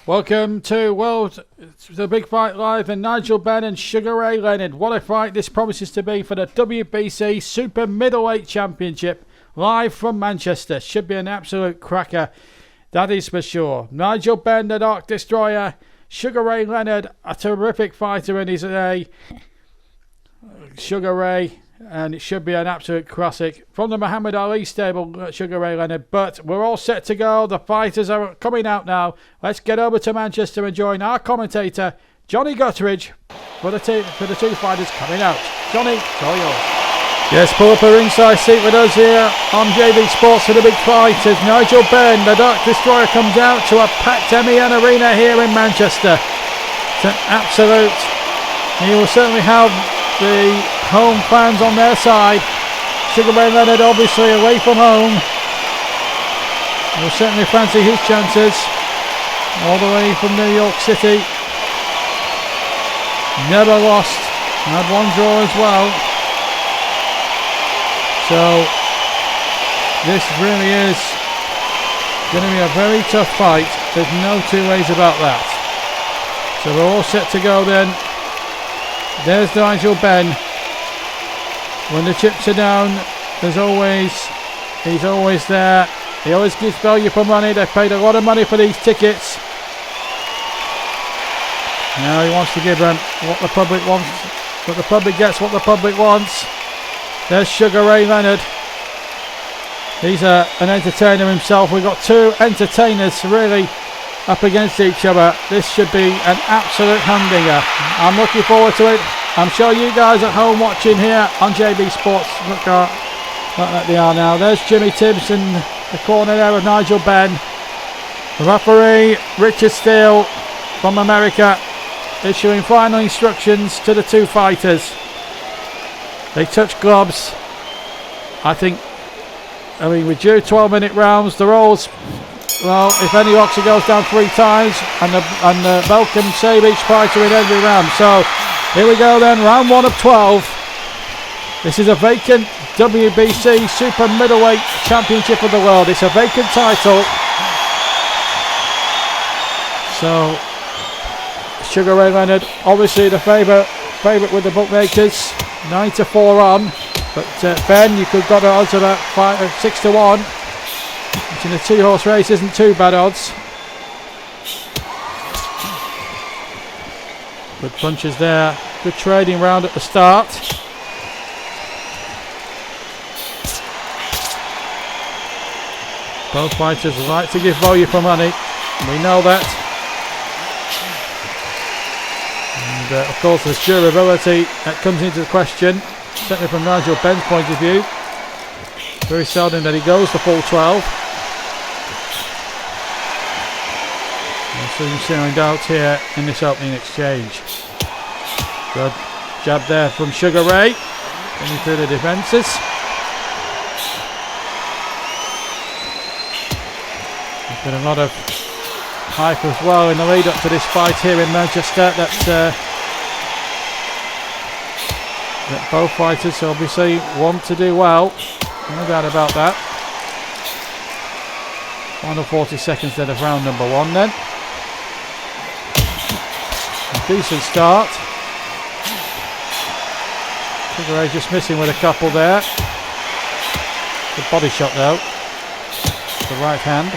Welcome to the Big Fight Live and Nigel Benn and Sugar Ray Leonard. What a fight this promises to be for the WBC Super Middleweight Championship, live from Manchester. Should be an absolute cracker, that is for sure. Nigel Benn, the Dark Destroyer. Sugar Ray Leonard, a terrific fighter in his day. Sugar Ray, and it should be an absolute classic from the Muhammad Ali stable, Sugar Ray Leonard. But we're all set to go. The fighters are coming out now. Let's get over to Manchester and join our commentator, Johnny Guttridge, for the two fighters coming out. Johnny, it's all yours. Yes, pull up a ringside seat with us here on JB Sports for the big fight as Nigel Benn, the Dark Destroyer, comes out to a packed MEN arena here in Manchester. It's an absolute. He will certainly have the home fans on their side. Sugar Ray Leonard obviously away from home. Will certainly fancy his chances. All the way from New York City. Never lost. Had one draw as well. So this really is going to be a very tough fight. There's no two ways about that. So we're all set to go then. There's Nigel Benn. When the chips are down, he's always there. He always gives value for money. They've paid a lot of money for these tickets. Now he wants to give them what the public wants, but the public gets what the public wants. There's Sugar Ray Leonard. He's an entertainer himself. We've got two entertainers really up against each other. This should be an absolute humdinger. I'm looking forward to it. I'm sure you guys at home watching here on JB Sports look like they are now. There's Jimmy Tibbs in the corner there of Nigel Benn. The referee Richard Steele from America issuing final instructions to the two fighters. They touch gloves. I mean, we do 12-minute rounds. The rolls, well, if any boxer goes down 3 times, and the bell can save each fighter in every round. So here we go then, round 1 of 12. This is a vacant WBC Super Middleweight Championship of the World. It's a vacant title. So Sugar Ray Leonard, obviously the favourite with the bookmakers, 9-4 on. But Ben, you could got the odds about 6-1, which in a 2-horse race isn't too bad odds. Good punches there. Good trading round at the start. Both fighters like to give value for money. We know that. And of course, there's durability that comes into the question. Certainly from Nigel Benn's point of view. Very seldom that he goes the full 12. So you see no doubt here in this opening exchange. Good jab there from Sugar Ray. Going through the defences. There's been a lot of hype as well in the lead up to this fight here in Manchester. That both fighters obviously want to do well. No doubt about that. Final 40 seconds then of round number 1 then. A decent start. Sugar Ray just missing with a couple there. Good body shot though. The right hand.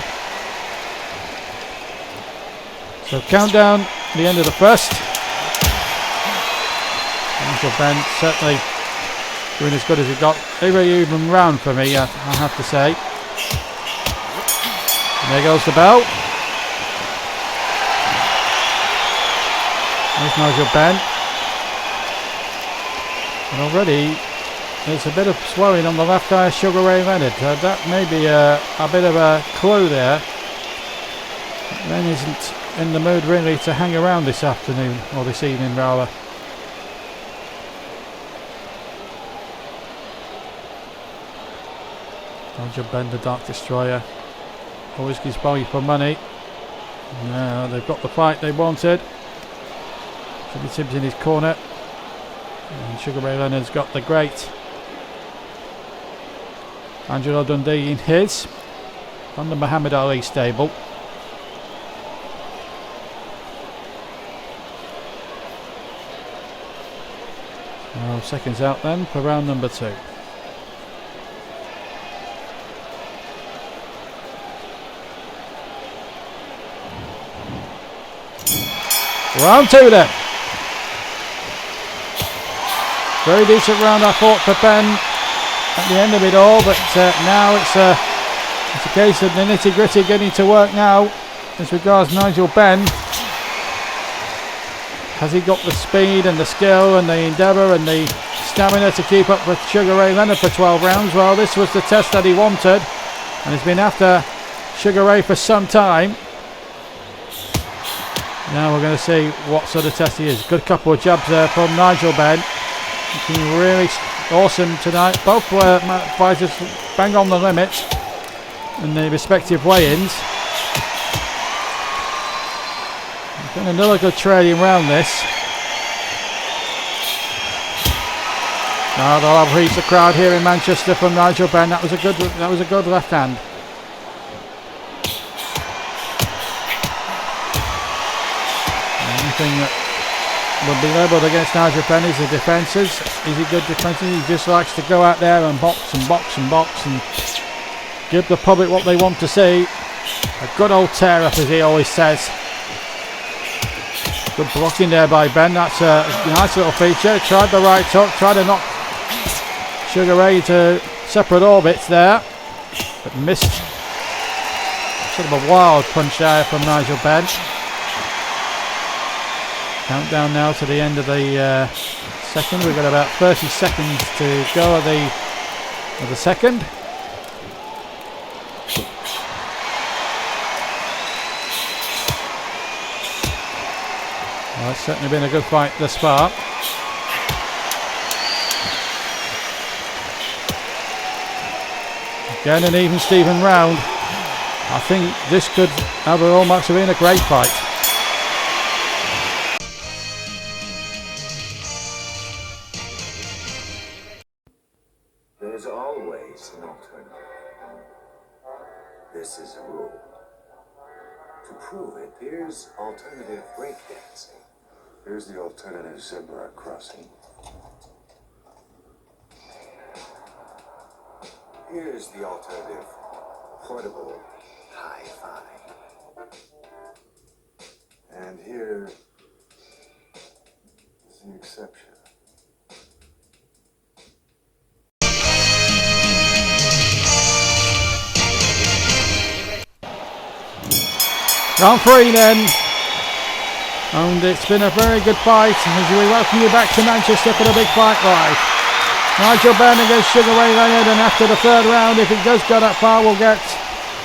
So countdown, the end of the first. Nigel Benn certainly doing as good as he got. A very even round for me, I have to say. And there goes the bell. There's Nigel Benn. And already there's a bit of swelling on the left eye of Sugar Ray Leonard. That may be a bit of a clue there. Len isn't in the mood really to hang around this afternoon, or this evening rather. Nigel Benn, the Dark Destroyer, always gives value for money. Now they've got the fight they wanted. Jimmy Tibbs in his corner, and Sugar Ray Leonard's got the great Angelo Dundee in his, from the Muhammad Ali stable. Seconds out then for round number 2. Round 2 then. Very decent round, I thought, for Ben at the end of it all, but now it's a case of the nitty-gritty getting to work now as regards Nigel Benn. Has he got the speed and the skill and the endeavour and the stamina to keep up with Sugar Ray Leonard for 12 rounds? Well, this was the test that he wanted, and he's been after Sugar Ray for some time. Now we're going to see what sort of test he is. Good couple of jabs there from Nigel Benn. Looking really awesome tonight. Both fighters bang on the limit in the respective weigh-ins. Been another good trading round this. Now they'll have reached the crowd here in Manchester from Nigel Benn. That was a good left hand. Anything that would be levelled against Nigel Benn is the defences. Is he good defences? He just likes to go out there and box and box and box and give the public what they want to see. A good old tear up, as he always says. Good blocking there by Ben. That's a nice little feature. Tried the right hook, tried to knock Sugar Ray to separate orbits there, but missed. Sort of a wild punch there from Nigel Benn. Countdown now to the end of the second. We've got about 30 seconds to go of the second. Well, it's certainly been a good fight thus far. Again, an even Steven round. I think this could overall much have been a great fight. There's always an alternative. This is a rule. To prove it, here's alternative breakdancing. Here's the alternative zebra crossing. Here's the alternative portable hi-fi. And here is the exception. Round 3 then, and it's been a very good fight as we welcome you back to Manchester for the big fight live. Nigel Benn against Sugar Ray Leonard, and after the third round, if it does go that far, we'll get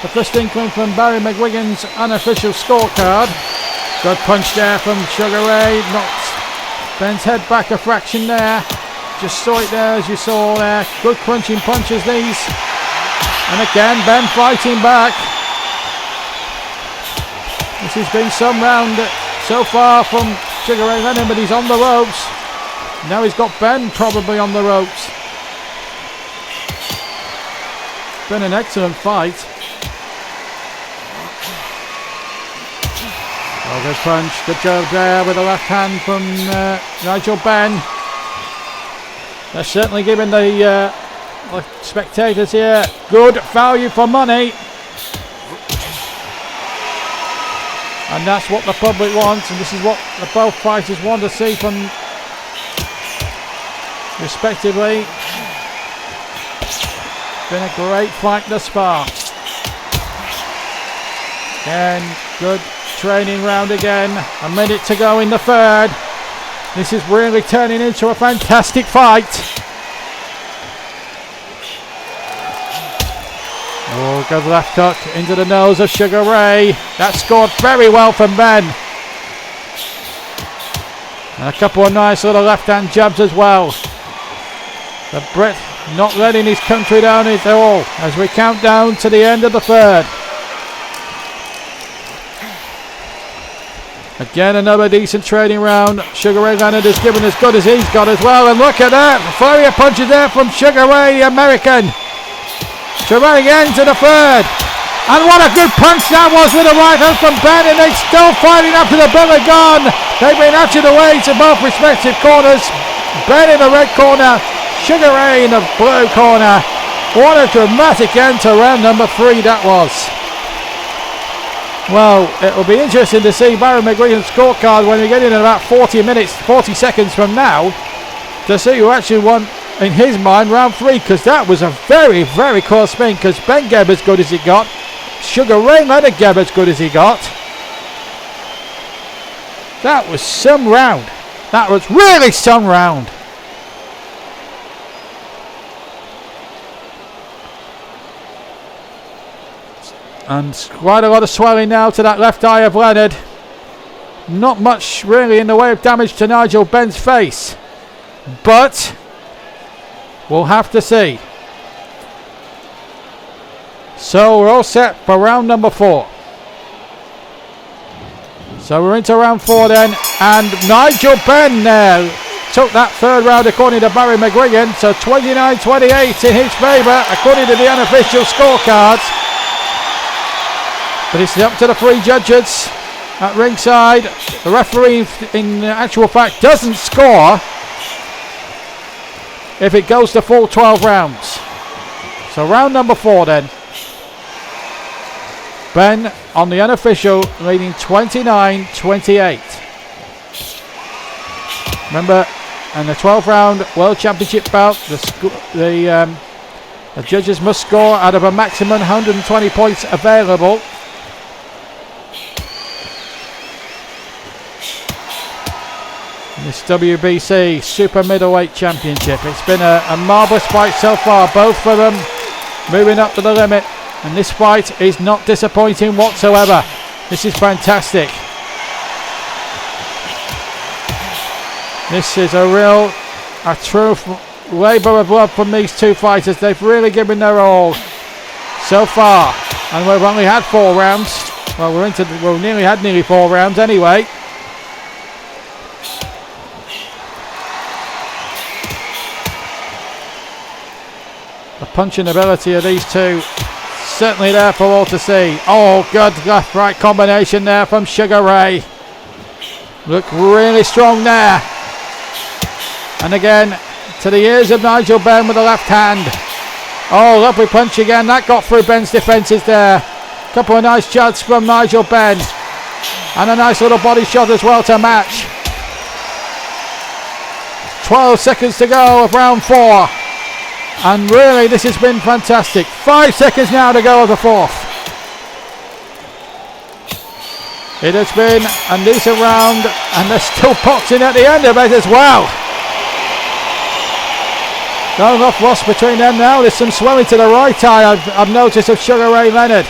the first inkling from Barry McGuigan's unofficial scorecard. Good punch there from Sugar Ray, knocked Benn's head back a fraction there. Just saw it there as you saw there. Good crunching punches these, and again Benn fighting back. This has been some round so far from Sugar Ray Leonard, but he's on the ropes. Now he's got Benn probably on the ropes. Been an excellent fight. Oh, good punch, good job there with the left hand from Nigel Benn. They're certainly giving the spectators here good value for money. And that's what the public wants, and this is what the both fighters want to see from respectively. Been a great fight thus far. Again, good training round again. A minute to go in the third. This is really turning into a fantastic fight. Oh, good left hook into the nose of Sugar Ray. That scored very well from Benn. And a couple of nice little left-hand jabs as well. The Brit not letting his country down at all as we count down to the end of the third. Again, another decent trading round. Sugar Ray Leonard has given as good as he's got as well. And look at that. A flurry of punches there from Sugar Ray, the American. Trevor again to the third, and what a good punch that was with a right hook from Benn, and they're still fighting after the bell are gone. They've been actually away to both respective corners. Ben in the red corner, Sugar Ray in the blue corner. What a dramatic end to round number 3 that was. Well, it'll be interesting to see Barry McGuigan's scorecard when we get in about 40 seconds from now, to see who actually won, in his mind, round 3, because that was a very, very close spin, because Ben gave as good as he got. Sugar Ray Leonard gave as good as he got. That was some round. That was really some round. And quite a lot of swelling now to that left eye of Leonard. Not much really in the way of damage to Nigel Benn's face, but we'll have to see. So we're all set for round number 4. So we're into round 4 then, and Nigel Benn there took that 3rd round according to Barry McGuigan, so 29-28 in his favour according to the unofficial scorecards. But it's up to the 3 judges at ringside. The referee, in actual fact, doesn't score if it goes to full 12 rounds. So round number 4 then. Ben on the unofficial leading 29-28. Remember, in the 12th round World Championship bout, the judges must score out of a maximum 120 points available. This WBC Super Middleweight Championship. It's been a marvellous fight so far, both of them moving up to the limit, and this fight is not disappointing whatsoever. This is fantastic. This is a true labour of love from these 2 fighters. They've really given their all so far, and we've only had 4 rounds. Well, we've nearly 4 rounds anyway. The punching ability of these 2 certainly there for all to see. Oh, good left right combination there from Sugar Ray. Look really strong there. And again to the ears of Nigel Benn with the left hand. Oh, lovely punch again. That got through Ben's defences there. Couple of nice shots from Nigel Benn, and a nice little body shot as well to match. 12 seconds to go of round 4. And really, this has been fantastic. 5 seconds now to go of the 4th. It has been a decent round, and they're still boxing at the end of it as well. No enough loss between them now. There's some swelling to the right eye I've noticed of Sugar Ray Leonard.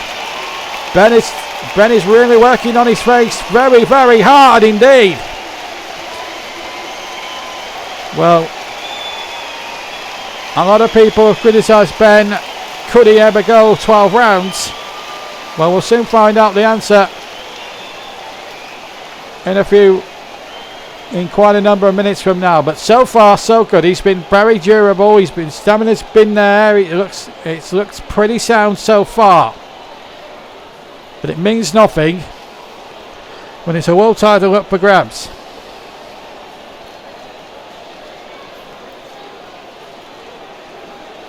Ben is really working on his face very, very hard indeed. Well, a lot of people have criticised Ben. Could he ever go 12 rounds? Well, we'll soon find out the answer in quite a number of minutes from now. But so far, so good. He's been very durable. Stamina's been there. It looks pretty sound so far. But it means nothing when it's a world title up for grabs.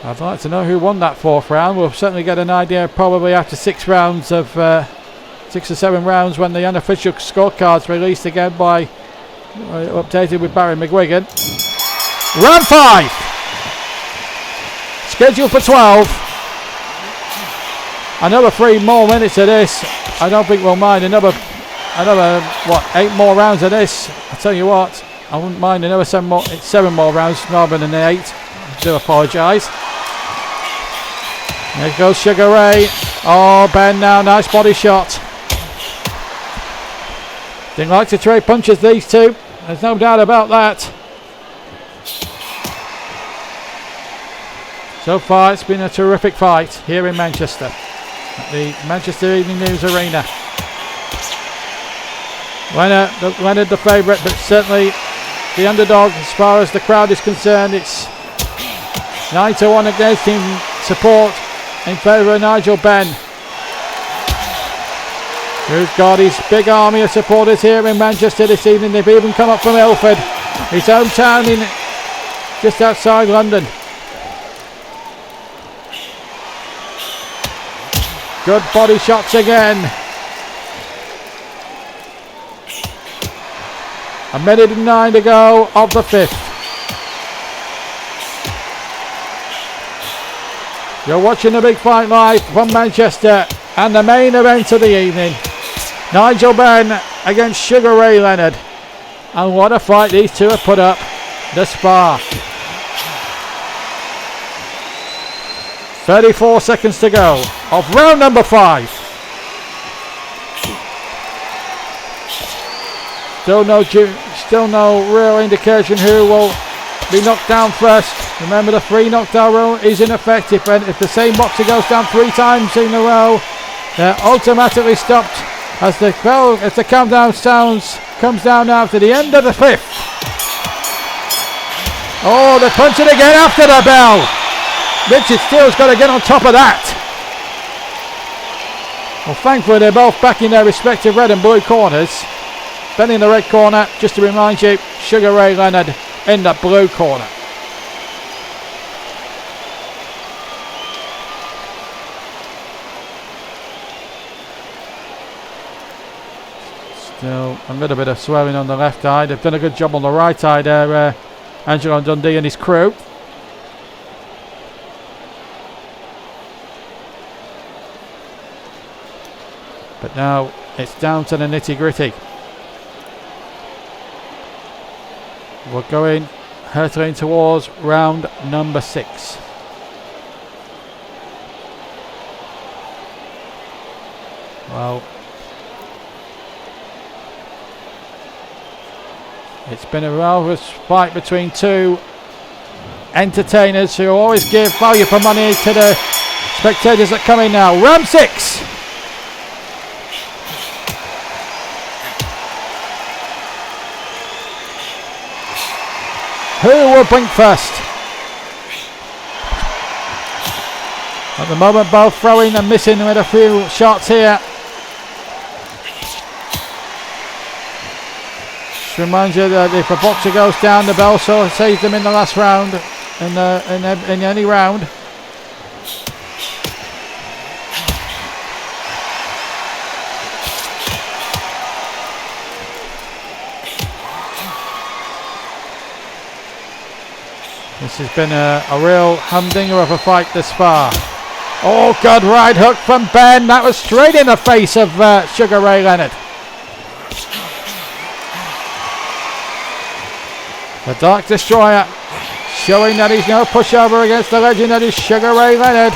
I'd like to know who won that 4th round. We'll certainly get an idea probably after 6 rounds of 6 or 7 rounds, when the unofficial scorecards released again by updated with Barry McGuigan. Round 5 scheduled for 12. Another 3 more minutes of this. I don't think we'll mind another 8 more rounds of this. I tell you what, I wouldn't mind another 7 more rounds rather than 8. I do apologise. There goes Sugar Ray. Oh, Ben now, nice body shot. Didn't like to trade punches, these 2. There's no doubt about that. So far, it's been a terrific fight here in Manchester, at the Manchester Evening News Arena. Leonard the favourite, but certainly the underdog as far as the crowd is concerned. It's 9-1 against him, support in favour of Nigel Benn, who's got his big army of supporters here in Manchester this evening. They've even come up from Ilford, his hometown just outside London. Good body shots again. 1:09 to go of the 5th. You're watching the big fight live from Manchester and the main event of the evening. Nigel Benn against Sugar Ray Leonard. And what a fight these two have put up thus far. 34 seconds to go of round number 5. Still no real indication who will be knocked down first. Remember, the 3 knockdown rule is in effect. If the same boxer goes down 3 times in a row, they're automatically stopped as the countdown comes down now to the end of the 5th. Oh, they're punching again after the bell. Richard Steele's got to get on top of that. Well, thankfully they're both back in their respective red and blue corners. Benn in the red corner, just to remind you, Sugar Ray Leonard in the blue corner. Still a little bit of swelling on the left eye. They've done a good job on the right eye there, Angelo Dundee and his crew. But now it's down to the nitty-gritty. We're hurtling towards round number 6. Well, it's been a marvellous fight between two entertainers who always give value for money to the spectators that come in now. Round 6. Who will blink first? At the moment, both throwing and missing with a few shots here. Just remind you that if a boxer goes down, the bell so saves them in the last round, in any round. This has been a real humdinger of a fight this far. Oh, good right hook from Benn. That was straight in the face of Sugar Ray Leonard. The Dark Destroyer showing that he's no pushover against the legend that is Sugar Ray Leonard.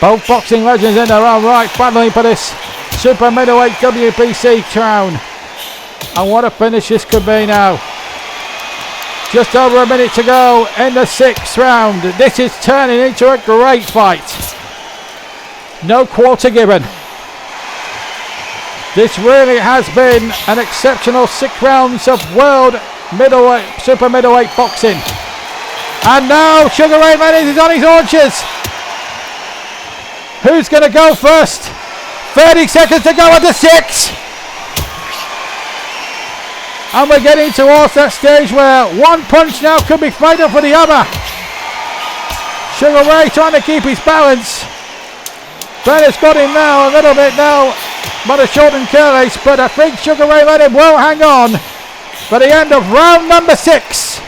Both boxing legends in their own right battling for this Super Middleweight WBC crown. And what a finish this could be now. Just over a minute to go in the 6th round. This is turning into a great fight. No quarter given. This really has been an exceptional 6 rounds of world middleweight, super middleweight boxing. And now Sugar Ray Leonard is on his haunches. Who's going to go first? 30 seconds to go at the 6. And we're getting towards that stage where one punch now could be fatal for the other. Sugar Ray trying to keep his balance. Benn has got him now a little bit now, but a short and careless. But I think Sugar Ray Leonard will hang on for the end of round number 6.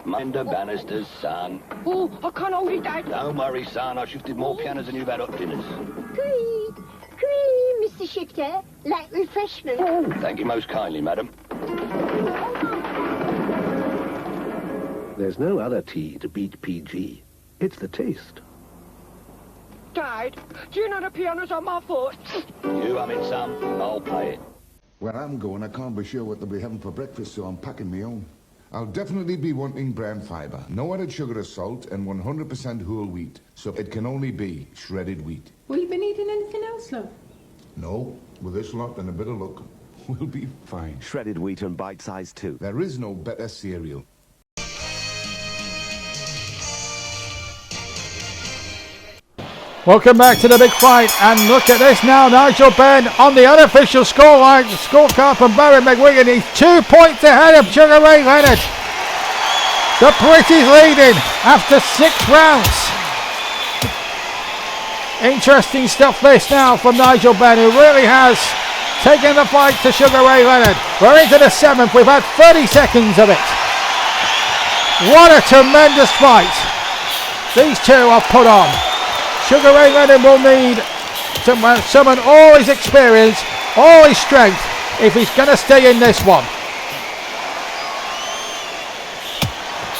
Mind the banisters, son. Oh, I can't hold it, Dad. Don't worry, son. I shifted more pianos than you've had hot dinners. Green, Mr. Shifter. Like refreshment. Oh, thank you most kindly, madam. There's no other tea to beat PG. It's the taste. Dad, do you know the piano's on my foot? You hum it, son. I'll play it. Where I'm going, I can't be sure what they'll be having for breakfast, so I'm packing my own. I'll definitely be wanting brown fibre, no added sugar or salt, and 100% whole wheat. So it can only be shredded wheat. Will you been eating anything else, love? No, with this lot and a bit of luck, we'll be fine. Shredded wheat and bite size too. There is no better cereal. Welcome back to the big fight, and look at this now. Nigel Benn on the unofficial scorecard from Barry McGuigan. He's 2 points ahead of Sugar Ray Leonard. The British leading after 6 rounds. Interesting stuff this now from Nigel Benn, who really has taken the fight to Sugar Ray Leonard. We're into the 7th. We've had 30 seconds of it. What a tremendous fight these two have put on. Sugar Ray Leonard will need to summon all his experience, all his strength, if he's going to stay in this one.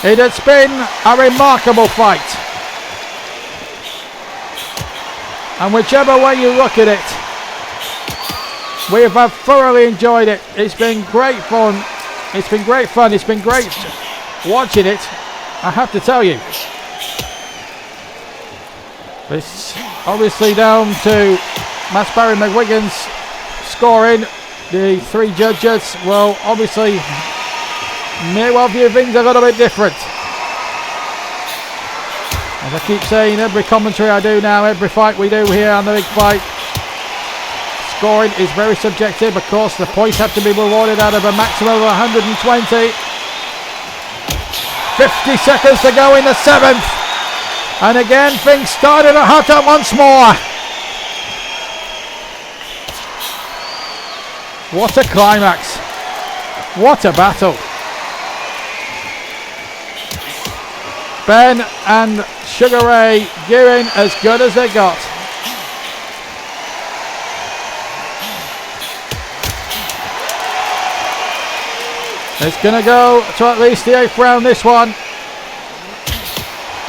It has been a remarkable fight. And whichever way you look at it, we have thoroughly enjoyed it. It's been great fun. It's been great fun. It's been great watching it, I have to tell you. It's obviously down to Matt Barry McGuigan's scoring. The 3 judges will obviously may well view things a little bit different. As I keep saying, every commentary I do now, every fight we do here on the big fight, scoring is very subjective. Of course, the points have to be rewarded out of a maximum of 120. 50 seconds to go in the 7th. And again, things started to hot up once more. What a climax. What a battle. Ben and Sugar Ray giving as good as they got. It's going to go to at least the 8th round, this one.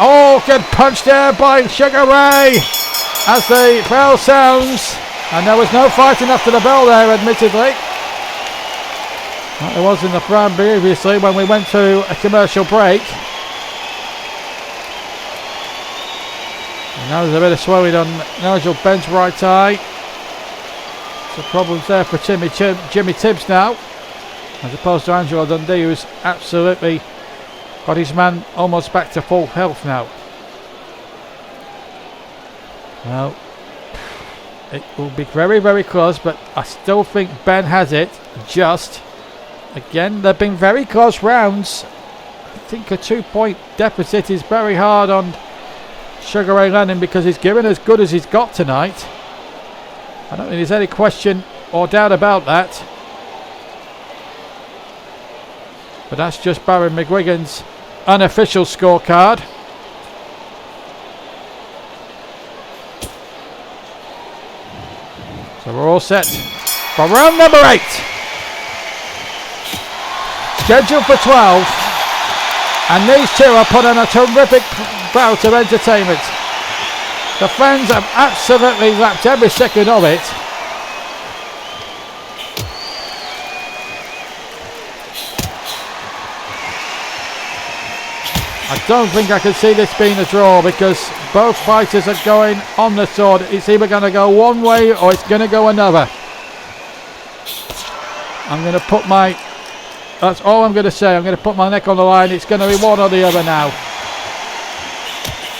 Oh, good punch there by Sugar Ray as the bell sounds. And there was no fighting after the bell there, admittedly. Like there was in the round previously when we went to a commercial break. And now there's a bit of swelling on Nigel Benn's right eye. So problems there for Jimmy Tibbs now, as opposed to Angelo Dundee, who's absolutely got his man almost back to full health now. Well, it will be very, very close, but I still think Ben has it. Just, again, they've been very close rounds. I think a 2-point deficit is very hard on Sugar Ray Leonard because he's given as good as he's got tonight. I don't think there's any question or doubt about that. But that's just Barry McGuigan's unofficial scorecard. So we're all set for round number 8. Scheduled for 12. And these two are put on a terrific bout of entertainment. The fans have absolutely lapped every second of it. I don't think I can see this being a draw because both fighters are going on the sword. It's either going to go one way or it's going to go another. I'm going to put my... That's all I'm going to say. I'm going to put my neck on the line. It's going to be one or the other now.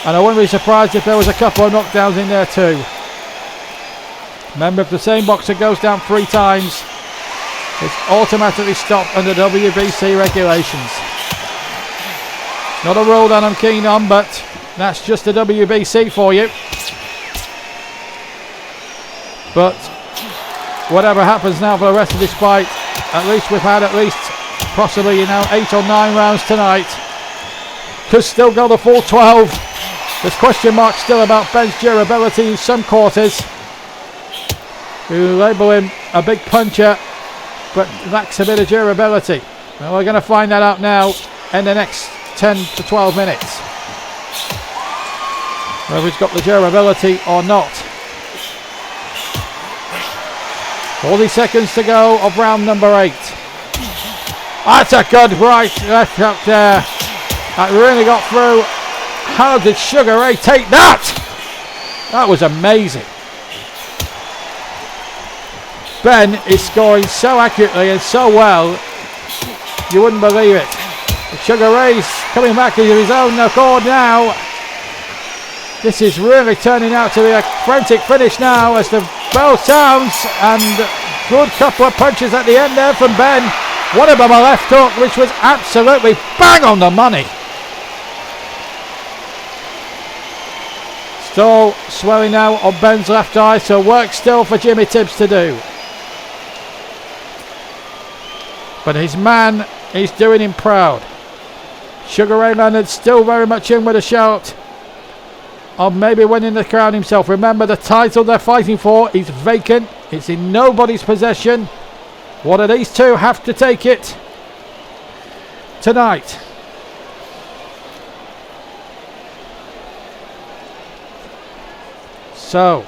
And I wouldn't be surprised if there was a couple of knockdowns in there too. Remember, if the same boxer goes down 3 times, it's automatically stopped under WBC regulations. Not a rule that I'm keen on, but that's just the WBC for you. But whatever happens now for the rest of this fight, at least we've had at least possibly 8 or 9 rounds tonight. Could still go the full 12. There's question marks still about Ben's durability in some quarters, who label him a big puncher but lacks a bit of durability. Well, we're going to find that out now in the next 10 to 12 minutes, whether he's got the durability or not. 40 seconds to go of round number 8. That's a good right left up there. That really got through. How did Sugar Ray take that? That was amazing. Ben is scoring so accurately and so well, you wouldn't believe it. Sugar Ray's coming back into his own accord now. This is really turning out to be a frantic finish now as the bell sounds, and good couple of punches at the end there from Ben. One of them a left hook, which was absolutely bang on the money. Still swelling now on Ben's left eye, so work still for Jimmy Tibbs to do. But his man is doing him proud. Sugar Ray Leonard still very much in with a shout of maybe winning the crown himself. Remember, the title they're fighting for is vacant. It's in nobody's possession. One of these two have to take it tonight. So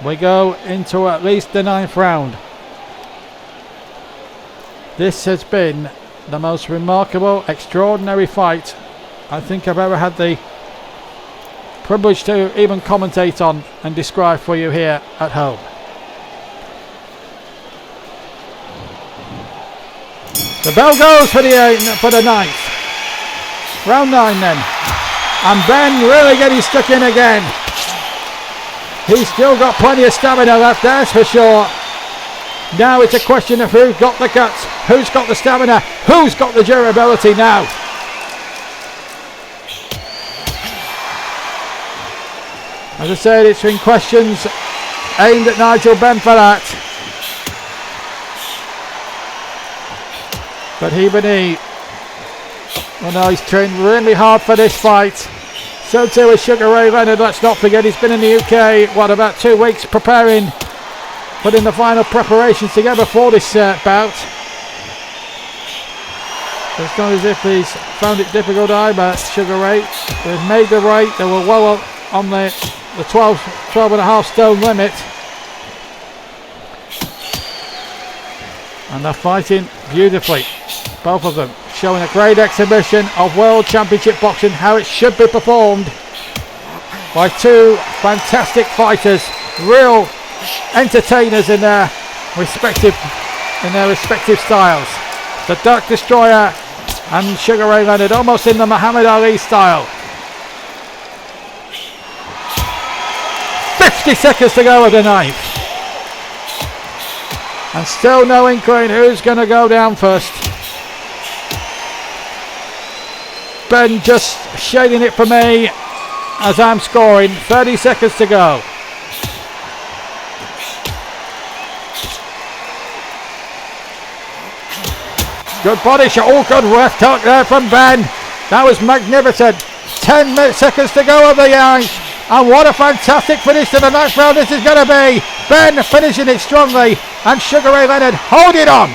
we go into at least the 9th round. This has been the most remarkable, extraordinary fight I think I've ever had the privilege to even commentate on and describe for you here at home. The bell goes for the 9th. Round 9 then. And Ben really getting stuck in again. He's still got plenty of stamina left, that's for sure. Now it's a question of who's got the guts, who's got the stamina, who's got the durability now. As I said, it's been questions aimed at Nigel Benn for that. But even he, well, no, he's trained really hard for this fight. So too is Sugar Ray Leonard. Let's not forget he's been in the UK, what, about 2 weeks preparing, putting the final preparations together for this bout. It's not as if he's found it difficult either, Sugar Ray. They've made the weight, they were well on the 12.5 stone limit. And they're fighting beautifully, both of them, showing a great exhibition of World Championship boxing, how it should be performed by two fantastic fighters, real entertainers in their respective styles. The Dark Destroyer and Sugar Ray Leonard, almost in the Muhammad Ali style. 50 seconds to go of the 9th. And still no inkling who's going to go down first. Ben just shading it for me as I'm scoring. 30 seconds to go. Good body shot. Oh, good left hook there from Ben. That was magnificent. 10 seconds to go of the 9th. And what a fantastic finish to the 9th round this is going to be. Ben finishing it strongly, and Sugar Ray Leonard holding on.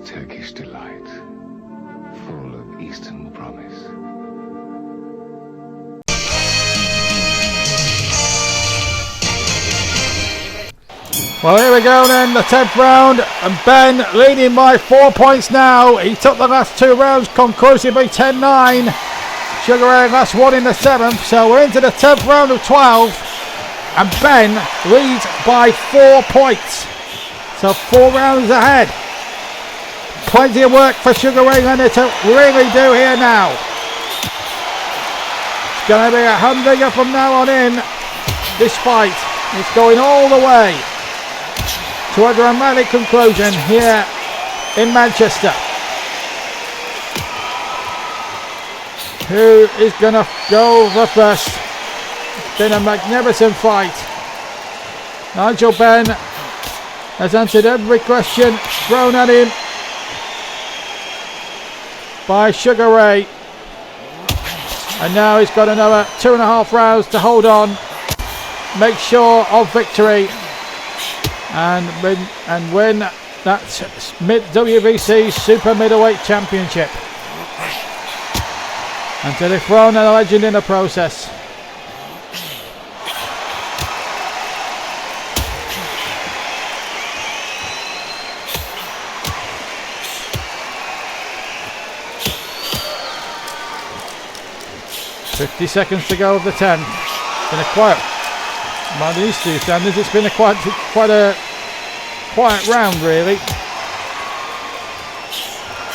Turkish delight, full of Eastern promise. Well, here we go then, the 10th round, and Ben leading by 4 points now. He took the last 2 rounds conclusively, 10-9. Sugar Ray last one in the 7th, so we're into the 10th round of 12, and Ben leads by 4 points. So 4 rounds ahead. Plenty of work for Sugar Ray Leonard to really do here now. It's going to be a humdinger from now on in. This fight is going all the way to a dramatic conclusion here in Manchester. Who is going to go the first? It's been a magnificent fight. Nigel Benn has answered every question thrown at him by Sugar Ray, and now he's got another 2.5 rounds to hold on, make sure of victory, and win that WBC Super Middleweight Championship, and to dethrone a legend in the process. 50 seconds to go of the 10. Been a quiet, by these two standards, it's been a quite a quiet round really.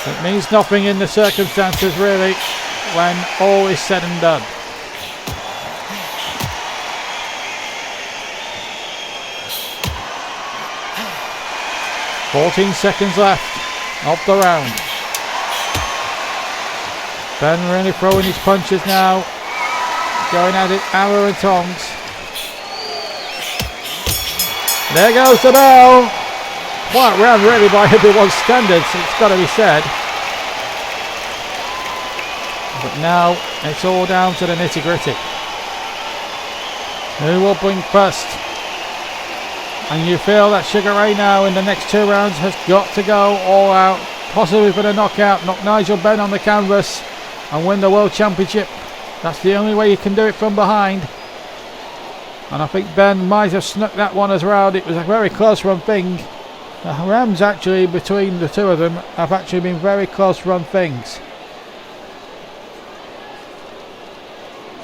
It means nothing in the circumstances really when all is said and done. "14 seconds left of the round." Ben really throwing his punches now, going at it hammer and tongs. There goes the bell. Quiet round really by everyone's standards, it's got to be said. But now it's all down to the nitty gritty. Who will blink first? And you feel that Sugar Ray now in the next 2 rounds has got to go all out, possibly for the knockout, knock Nigel Benn on the canvas and win the World Championship. That's the only way you can do it from behind. And I think Ben might have snuck that one as well. It was a very close run thing. The rounds actually between the two of them have actually been very close run things.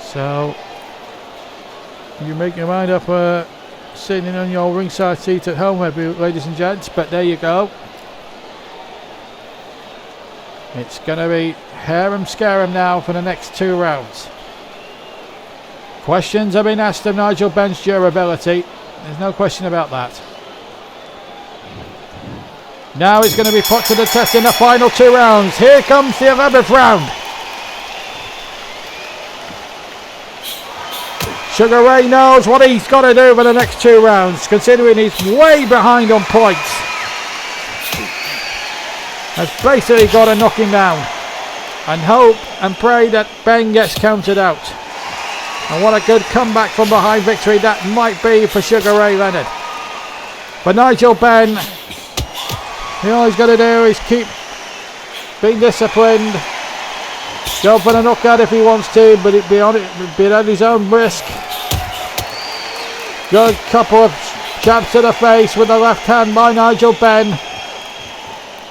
So you make your mind up sitting on your ringside seat at home, ladies and gents, but there you go. It's going to be harem scarum now for the next 2 rounds. Questions have been asked of Nigel Benn's durability. There's no question about that. Now it's going to be put to the test in the final 2 rounds. Here comes the 11th round. Sugar Ray knows what he's got to do for the next 2 rounds, considering he's way behind on points. Has basically got to knock him down and hope and pray that Ben gets counted out. And what a good comeback from behind victory that might be for Sugar Ray Leonard. For Nigel Benn, all he's got to do is keep being disciplined, go for the knockout if he wants to, but it'd be at his own risk. Good couple of jabs to the face with the left hand by Nigel Benn.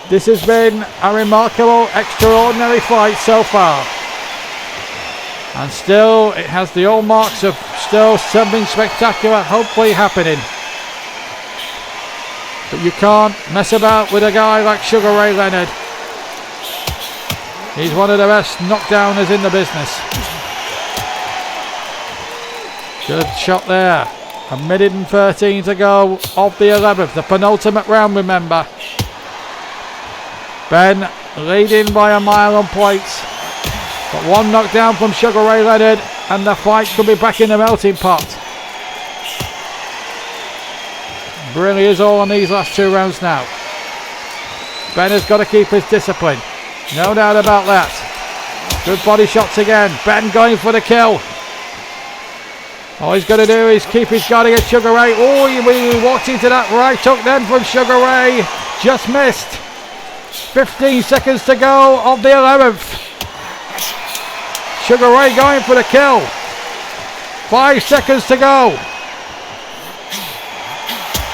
This has been a remarkable, extraordinary fight so far. And still, it has the all marks of still something spectacular hopefully happening. But you can't mess about with a guy like Sugar Ray Leonard. He's one of the best knockdowners in the business. Good shot there. 1:13 to go of the 11th, the penultimate round, remember. Ben leading by a mile on points. But one knockdown from Sugar Ray Leonard and the fight could be back in the melting pot. Really is all on these last 2 rounds now. Ben has got to keep his discipline. No doubt about that. Good body shots again. Ben going for the kill. All he's got to do is keep his guard against Sugar Ray. Oh, he walked into that right hook then from Sugar Ray. Just missed. 15 seconds to go of the 11th. Sugar Ray going for the kill. 5 seconds to go.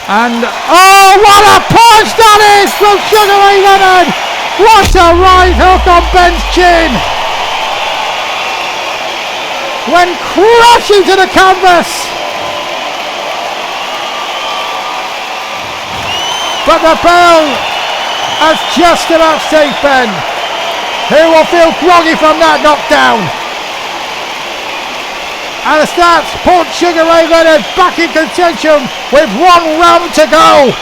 And oh, what a punch that is from Sugar Ray Leonard! What a right hook on Ben's chin! Went crashing to the canvas. But the bell has just about saved Ben, who will feel groggy from that knockdown. And the stats put Sugar Ray Leonard back in contention with 1 round to go.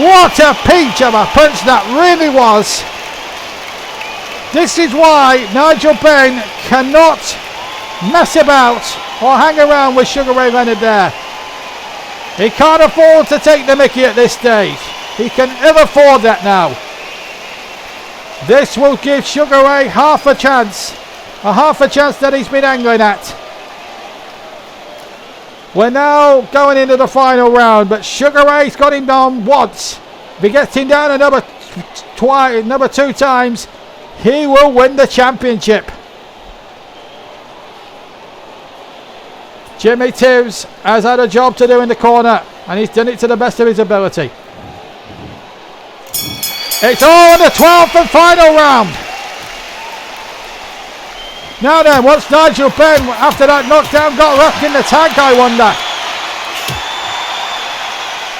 What a peach of a punch that really was. This is why Nigel Benn cannot mess about or hang around with Sugar Ray Leonard there. He can't afford to take the mickey at this stage. He can ill afford that now. This will give Sugar Ray half a chance that he's been angling at. We're now going into the final round, but Sugar Ray's got him down once. If he gets him down another 2 times, he will win the championship. Jimmy Tibbs has had a job to do in the corner, and he's done it to the best of his ability. It's all in the 12th and final round. Now then, what's Nigel Benn after that knockdown got wrapped in the tank, I wonder?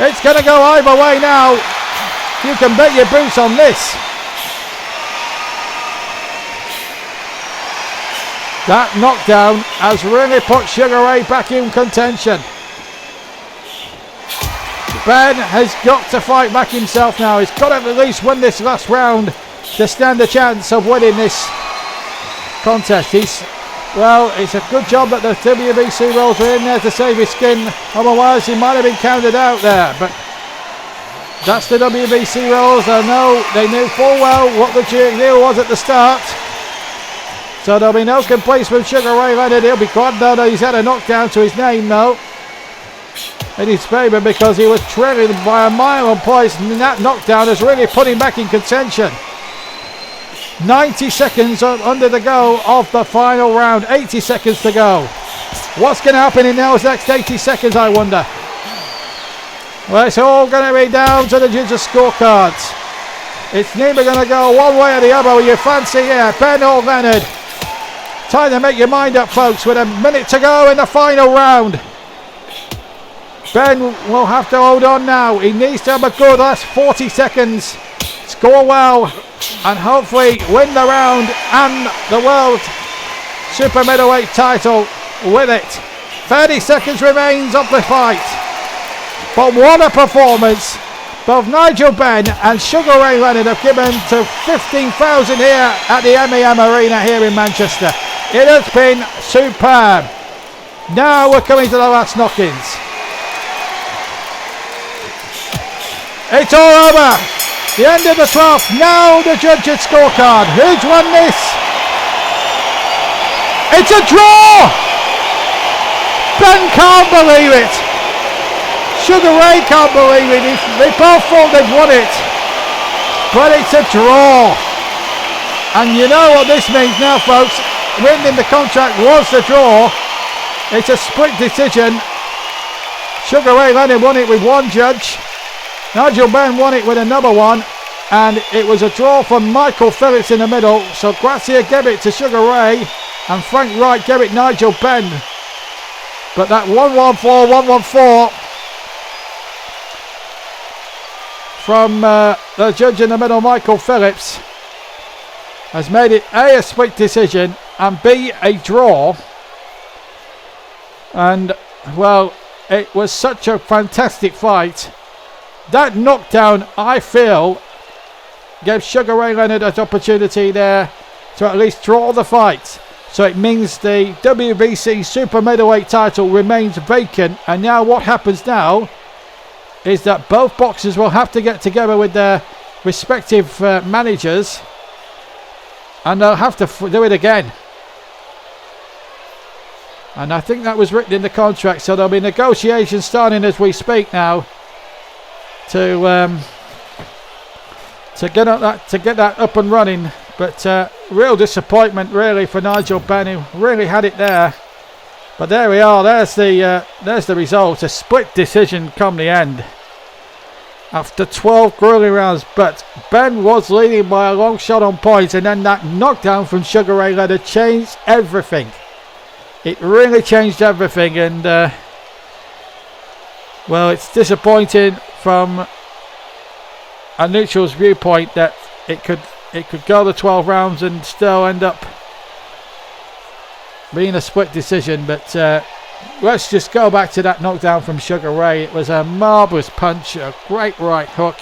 It's going to go either way now. You can bet your boots on this. That knockdown has really put Sugar Ray back in contention. Benn has got to fight back himself now. He's got to at least win this last round to stand a chance of winning this contest. It's a good job that the WBC rules were in there to save his skin. Otherwise, he might have been counted out there. But that's the WBC rules. I know they knew full well what the deal was at the start. So there'll be no complaints from Sugar Ray Leonard. He'll be glad though that he's had a knockdown to his name though in his favour, because he was trailing by a mile on points, and that knockdown has really put him back in contention. 90 seconds under the go of the final round. 80 seconds to go. What's going to happen in those next 80 seconds, I wonder? Well, it's all going to be down to the judges' scorecards. It's neither going to go one way or the other with your fancy here, Benn or Leonard. Time to make your mind up, folks, with a minute to go in the final round. Benn will have to hold on now. He needs to have a good last 40 seconds. Score well and hopefully win the round and the World Super Middleweight title with it. 30 seconds remains of the fight. But what a performance both Nigel Benn and Sugar Ray Leonard have given to 15,000 here at the MEM Arena here in Manchester. It has been superb. Now we're coming to the last knock-ins. It's all over. The end of the 12th. Now the judges' scorecard. Who's won this? It's a draw. Ben can't believe it. Sugar Ray can't believe it. They both thought they'd won it. But it's a draw. And you know what this means now, folks. Winning the contract was the draw. It's a split decision. Sugar Ray Leonard won it with one judge. Nigel Benn won it with another one, and it was a draw from Michael Phillips in the middle. So Gracia gave it to Sugar Ray, and Frank Wright gave it Nigel Benn. But that 114 from the judge in the middle, Michael Phillips, has made it A split decision and B a draw. And well, it was such a fantastic fight. That knockdown, I feel, gave Sugar Ray Leonard an opportunity there to at least draw the fight. So it means the WBC Super Middleweight title remains vacant. And now what happens now is that both boxers will have to get together with their respective managers, and they'll have to do it again. And I think that was written in the contract. So there'll be negotiations starting as we speak now to get that up and running. But real disappointment really for Nigel Benn, who really had it there. But there we are. There's the result. A split decision come the end after 12 grueling rounds. But Benn was leading by a long shot on points, and then that knockdown from Sugar Ray Leonard changed everything. It really changed everything, and well, it's disappointing from a neutral's viewpoint that it could go the 12 rounds and still end up being a split decision. But let's just go back to that knockdown from Sugar Ray. It was a marvellous punch, a great right hook,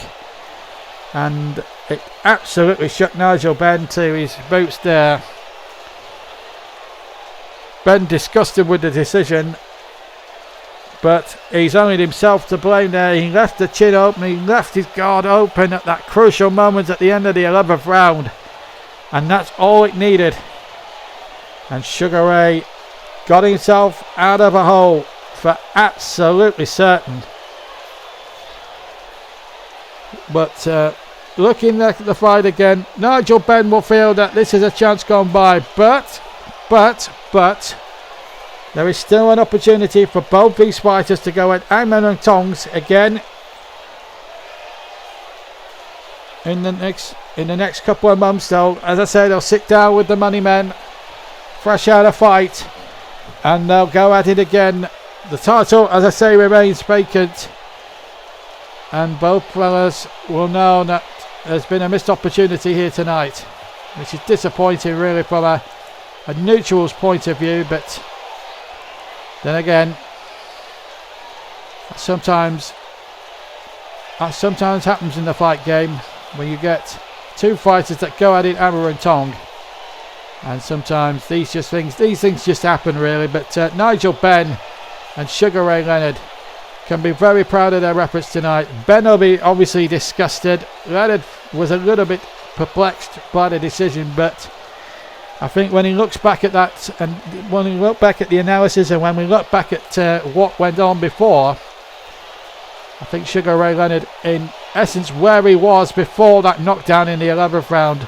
and it absolutely shook Nigel Benn to his boots there. Benn disgusted with the decision, but he's only himself to blame there. He left the chin open, he left his guard open at that crucial moment at the end of the 11th round, and that's all it needed. And Sugar Ray got himself out of a hole for absolutely certain. But looking at the fight again, Nigel Benn will feel that this is a chance gone by, but there is still an opportunity for both these fighters to go at Amen and Tongs again in the next couple of months. Though, as I said, they'll sit down with the money men fresh out of fight, and they'll go at it again. The title, as I say, remains vacant, and both fellas will know that there's been a missed opportunity here tonight, which is disappointing really from a neutral's point of view, but then again, that sometimes happens in the fight game when you get two fighters that go at it hammer and tong, and sometimes these things just happen really. But Nigel Benn and Sugar Ray Leonard can be very proud of their efforts tonight. Benn will be obviously disgusted. Leonard was a little bit perplexed by the decision, but I think when he looks back at that, and when we look back at the analysis, and when we look back at what went on before, I think Sugar Ray Leonard, in essence where he was before that knockdown in the 11th round,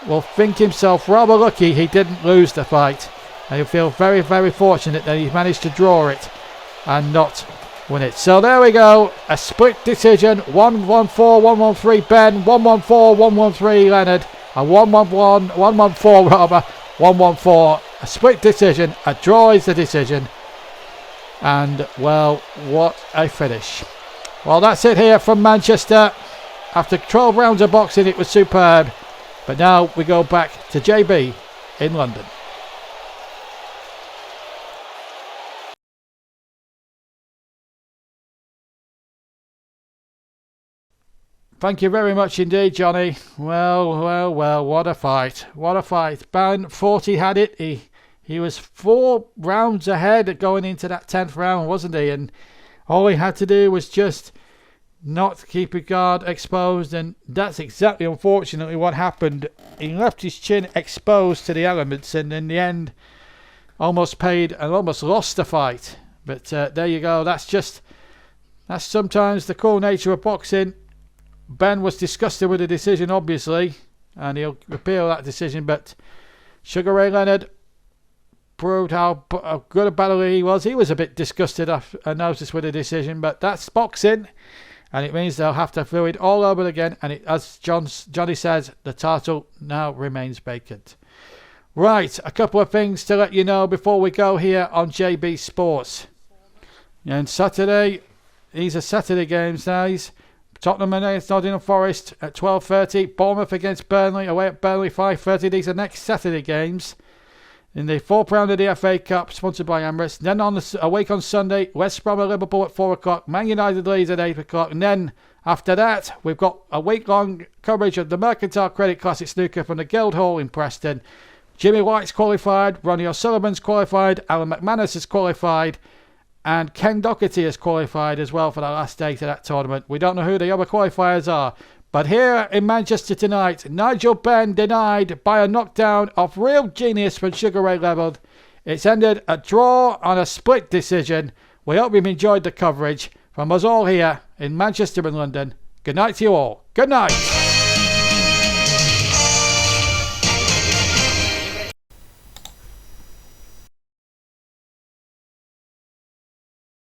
will think himself rather lucky he didn't lose the fight, and he'll feel very, very fortunate that he managed to draw it and not win it. So there we go, a split decision, 1-1-4, 1-1-3 Benn, 1-1-4, 1-1-3 Leonard, a 1-1-1, 1-1-4 rather, 1-1-4, a split decision. A draw is the decision, and well, what a finish. Well, that's it here from Manchester. After 12 rounds of boxing, it was superb, but now we go back to JB in London. Thank you very much indeed, Johnny. Well, what a fight. What a fight. Benn 40 had it. He was 4 rounds ahead going into that 10th round, wasn't he? And all he had to do was just not keep his guard exposed, and that's exactly, unfortunately, what happened. He left his chin exposed to the elements, and in the end almost paid and almost lost the fight. But there you go. That's sometimes the cool nature of boxing. Benn was disgusted with the decision, obviously, and he'll appeal that decision, but Sugar Ray Leonard proved how good a battler he was. He was a bit disgusted, I noticed, with the decision, but that's boxing, and it means they'll have to do it all over again, and as Johnny says, the title now remains vacant. Right, a couple of things to let you know before we go here on JB Sports. And Saturday, these are Saturday games now. Tottenham against Nottingham Forest at 12:30. Bournemouth against Burnley away at Burnley 5:30. These are next Saturday games. In the 4th round of the FA Cup, sponsored by Emirates. Then a week on Sunday, West Brom at Liverpool at 4 o'clock. Man United Leeds at 8 o'clock. And then after that, we've got a week-long coverage of the Mercantile Credit Classic Snooker from the Guildhall in Preston. Jimmy White's qualified. Ronnie O'Sullivan's qualified. Alan McManus has qualified. And Ken Doherty has qualified as well for the last day to that tournament. We don't know who the other qualifiers are. But here in Manchester tonight, Nigel Benn denied by a knockdown of real genius from Sugar Ray Leonard. It's ended a draw on a split decision. We hope you've enjoyed the coverage. From us all here in Manchester and London, good night to you all. Good night.